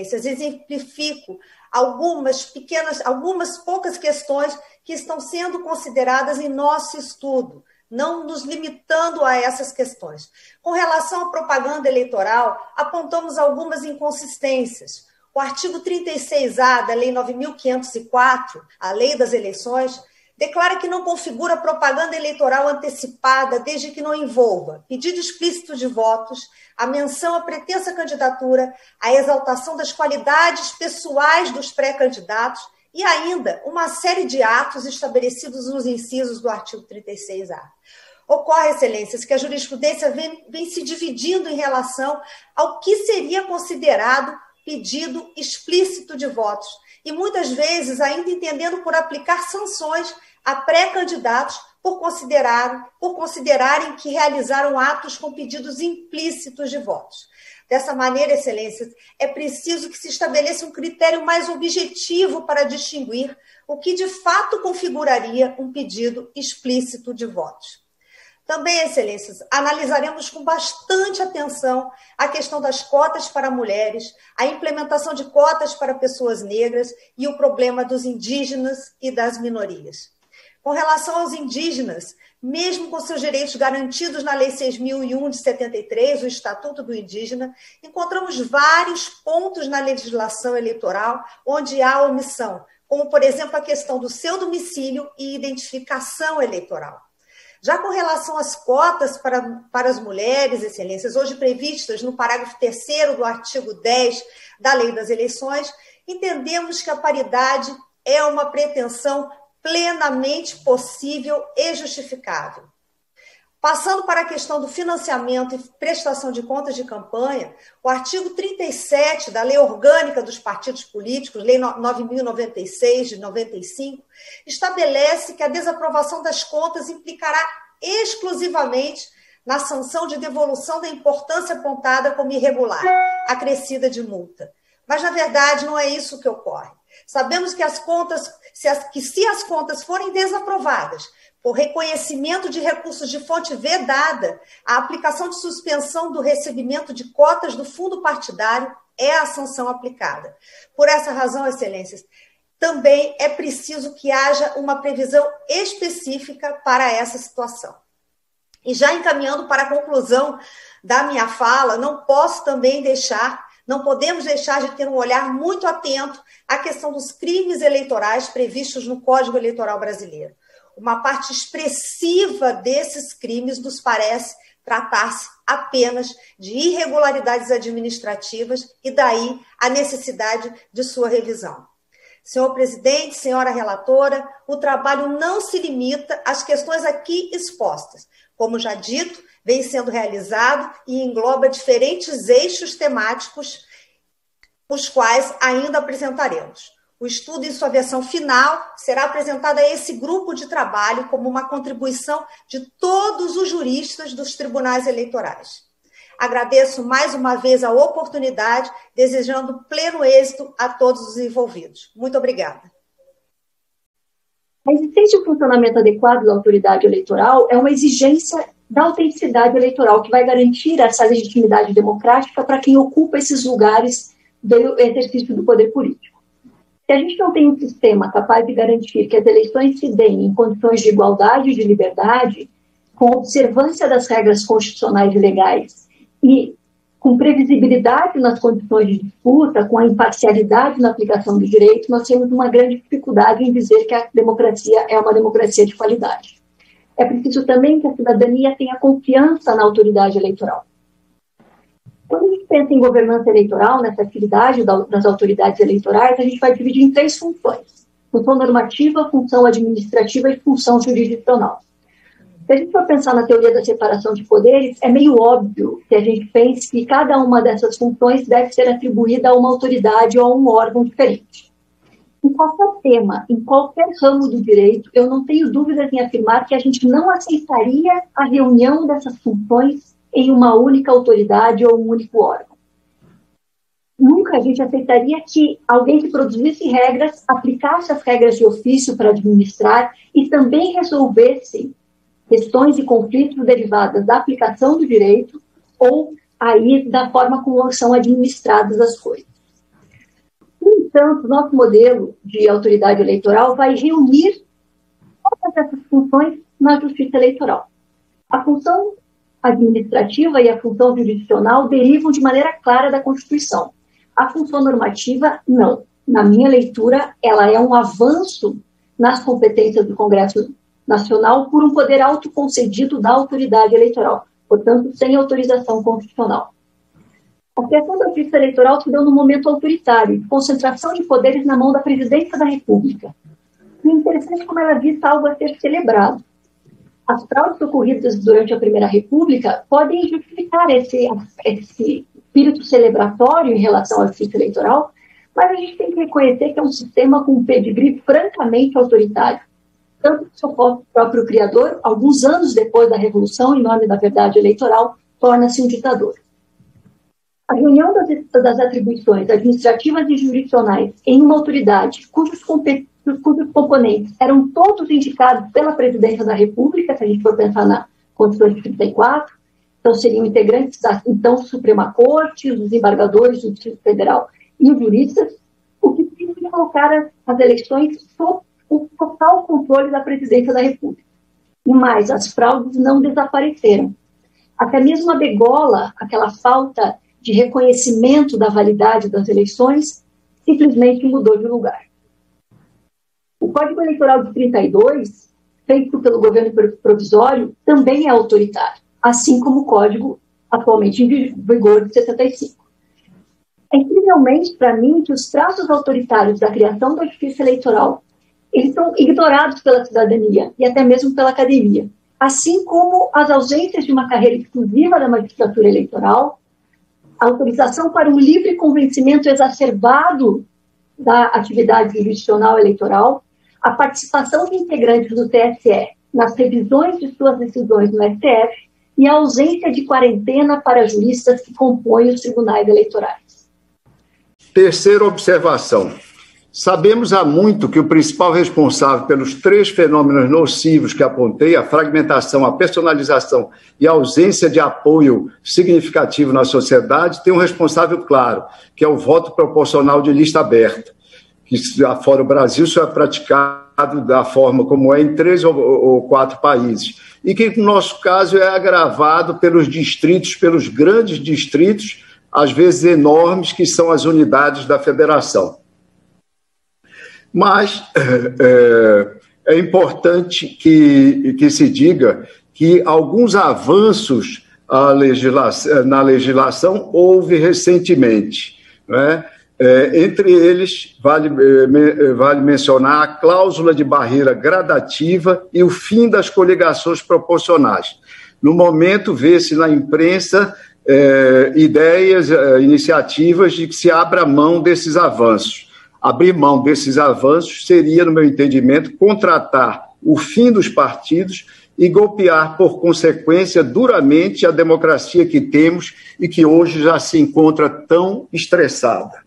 Excelências, exemplifico algumas poucas questões que estão sendo consideradas em nosso estudo, não nos limitando a essas questões. Com relação à propaganda eleitoral, apontamos algumas inconsistências. O artigo 36A da Lei 9.504, a Lei das Eleições, declara que não configura propaganda eleitoral antecipada desde que não envolva pedido explícito de votos, a menção à pretensa candidatura, a exaltação das qualidades pessoais dos pré-candidatos e ainda uma série de atos estabelecidos nos incisos do artigo 36A. Ocorre, Excelências, que a jurisprudência vem se dividindo em relação ao que seria considerado pedido explícito de votos, e muitas vezes ainda entendendo por aplicar sanções a pré-candidatos por considerarem que realizaram atos com pedidos implícitos de votos. Dessa maneira, Excelências, é preciso que se estabeleça um critério mais objetivo para distinguir o que de fato configuraria um pedido explícito de votos. Também, Excelências, analisaremos com bastante atenção a questão das cotas para mulheres, a implementação de cotas para pessoas negras e o problema dos indígenas e das minorias. Com relação aos indígenas, mesmo com seus direitos garantidos na Lei 6.001 de 73, o Estatuto do Indígena, encontramos vários pontos na legislação eleitoral onde há omissão, como, por exemplo, a questão do seu domicílio e identificação eleitoral. Já com relação às cotas para as mulheres, Excelências, hoje previstas no parágrafo 3º do artigo 10 da Lei das Eleições, entendemos que a paridade é uma pretensão plenamente possível e justificável. Passando para a questão do financiamento e prestação de contas de campanha, o artigo 37 da Lei Orgânica dos Partidos Políticos, Lei 9.096, de 95, estabelece que a desaprovação das contas implicará exclusivamente na sanção de devolução da importância apontada como irregular, acrescida de multa. Mas, na verdade, não é isso que ocorre. Sabemos que se as contas forem desaprovadas por reconhecimento de recursos de fonte vedada, a aplicação de suspensão do recebimento de cotas do fundo partidário é a sanção aplicada. Por essa razão, Excelências, também é preciso que haja uma previsão específica para essa situação. E já encaminhando para a conclusão da minha fala, não podemos deixar de ter um olhar muito atento à questão dos crimes eleitorais previstos no Código Eleitoral Brasileiro. Uma parte expressiva desses crimes nos parece tratar-se apenas de irregularidades administrativas e daí a necessidade de sua revisão. Senhor presidente, senhora relatora, o trabalho não se limita às questões aqui expostas. Como já dito, vem sendo realizado e engloba diferentes eixos temáticos, os quais ainda apresentaremos. O estudo, em sua versão final, será apresentado a esse grupo de trabalho como uma contribuição de todos os juristas dos tribunais eleitorais. Agradeço mais uma vez a oportunidade, desejando pleno êxito a todos os envolvidos. Muito obrigada. A existência e o funcionamento adequado da autoridade eleitoral é uma exigência da autenticidade eleitoral que vai garantir essa legitimidade democrática para quem ocupa esses lugares do exercício do poder político. Se a gente não tem um sistema capaz de garantir que as eleições se deem em condições de igualdade e de liberdade, com observância das regras constitucionais e legais e com previsibilidade nas condições de disputa, com a imparcialidade na aplicação do direito, nós temos uma grande dificuldade em dizer que a democracia é uma democracia de qualidade. É preciso também que a cidadania tenha confiança na autoridade eleitoral. Quando a gente pensa em governança eleitoral, nessa atividade das autoridades eleitorais, a gente vai dividir em 3 funções: função normativa, função administrativa e função jurisdicional. Se a gente for pensar na teoria da separação de poderes, é meio óbvio que a gente pense que cada uma dessas funções deve ser atribuída a uma autoridade ou a um órgão diferente. Em qualquer tema, em qualquer ramo do direito, eu não tenho dúvidas em afirmar que a gente não aceitaria a reunião dessas funções em uma única autoridade ou um único órgão. Nunca a gente aceitaria que alguém que produzisse regras, aplicasse as regras de ofício para administrar e também resolvesse questões e conflitos derivadas da aplicação do direito ou aí da forma como são administradas as coisas. entanto, nosso modelo de autoridade eleitoral vai reunir todas essas funções na justiça eleitoral. A função administrativa e a função jurisdicional derivam de maneira clara da Constituição. A função normativa, não. Na minha leitura, ela é um avanço nas competências do Congresso Nacional por um poder autoconcedido da autoridade eleitoral, portanto, sem autorização constitucional. A criação da justiça eleitoral se deu num momento autoritário, de concentração de poderes na mão da presidência da República. E é interessante como ela é vista algo a ser celebrado. As fraudes ocorridas durante a Primeira República podem justificar esse espírito celebratório em relação à justiça eleitoral, mas a gente tem que reconhecer que é um sistema com um pedigree francamente autoritário. Tanto que seu próprio criador, alguns anos depois da Revolução, em nome da verdade eleitoral, torna-se um ditador. A reunião das atribuições administrativas e jurisdicionais em uma autoridade cujos componentes eram todos indicados pela Presidência da República, se a gente for pensar na Constituição de 34, então seriam integrantes da então Suprema Corte, os desembargadores do Distrito Federal e os juristas, o que significa colocar as eleições sob o total controle da Presidência da República. E mais, as fraudes não desapareceram. Até mesmo a degola, aquela falta de reconhecimento da validade das eleições, simplesmente mudou de lugar. O Código Eleitoral de 32, feito pelo governo provisório, também é autoritário, assim como o Código atualmente em vigor de 75. É incrivelmente, para mim, que os traços autoritários da criação da justiça eleitoral eles são ignorados pela cidadania e até mesmo pela academia, assim como as ausências de uma carreira exclusiva da magistratura eleitoral, a autorização para um livre convencimento exacerbado da atividade jurisdicional eleitoral, a participação de integrantes do TSE nas revisões de suas decisões no STF e a ausência de quarentena para juristas que compõem os tribunais eleitorais. Terceira observação. Sabemos há muito que o principal responsável pelos 3 fenômenos nocivos que apontei, a fragmentação, a personalização e a ausência de apoio significativo na sociedade, tem um responsável claro, que é o voto proporcional de lista aberta, que fora o Brasil isso é praticado da forma como é em 3 ou 4 países, e que no nosso caso é agravado pelos distritos, pelos grandes distritos, às vezes enormes, que são as unidades da federação. Mas é importante que se diga que alguns avanços na legislação houve recentemente, né? Entre eles, vale mencionar a cláusula de barreira gradativa e o fim das coligações proporcionais. No momento, vê-se na imprensa ideias, iniciativas de que se abra mão desses avanços. Abrir mão desses avanços seria, no meu entendimento, contratar o fim dos partidos e golpear, por consequência, duramente a democracia que temos e que hoje já se encontra tão estressada.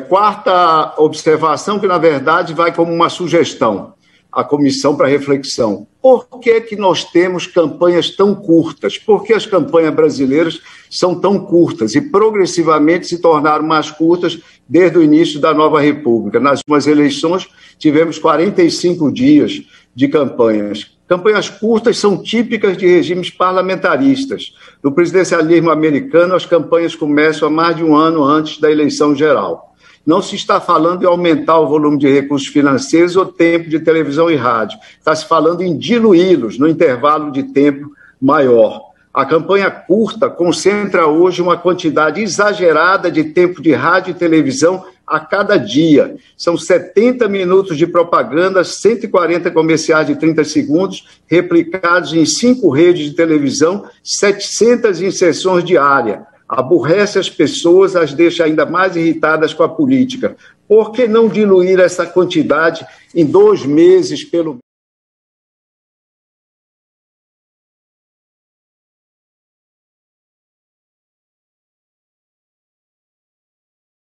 Quarta observação, que, na verdade, vai como uma sugestão à comissão para reflexão. Por que nós temos campanhas tão curtas? Por que as campanhas brasileiras são tão curtas e progressivamente se tornaram mais curtas desde o início da nova República? Nas últimas eleições, tivemos 45 dias de campanhas. Campanhas curtas são típicas de regimes parlamentaristas. No presidencialismo americano, as campanhas começam há mais de um ano antes da eleição geral. Não se está falando em aumentar o volume de recursos financeiros ou tempo de televisão e rádio. Está se falando em diluí-los no intervalo de tempo maior. A campanha curta concentra hoje uma quantidade exagerada de tempo de rádio e televisão a cada dia. São 70 minutos de propaganda, 140 comerciais de 30 segundos, replicados em 5 redes de televisão, 700 inserções diárias. Aborrece as pessoas, as deixa ainda mais irritadas com a política. Por que não diluir essa quantidade em 2 meses pelo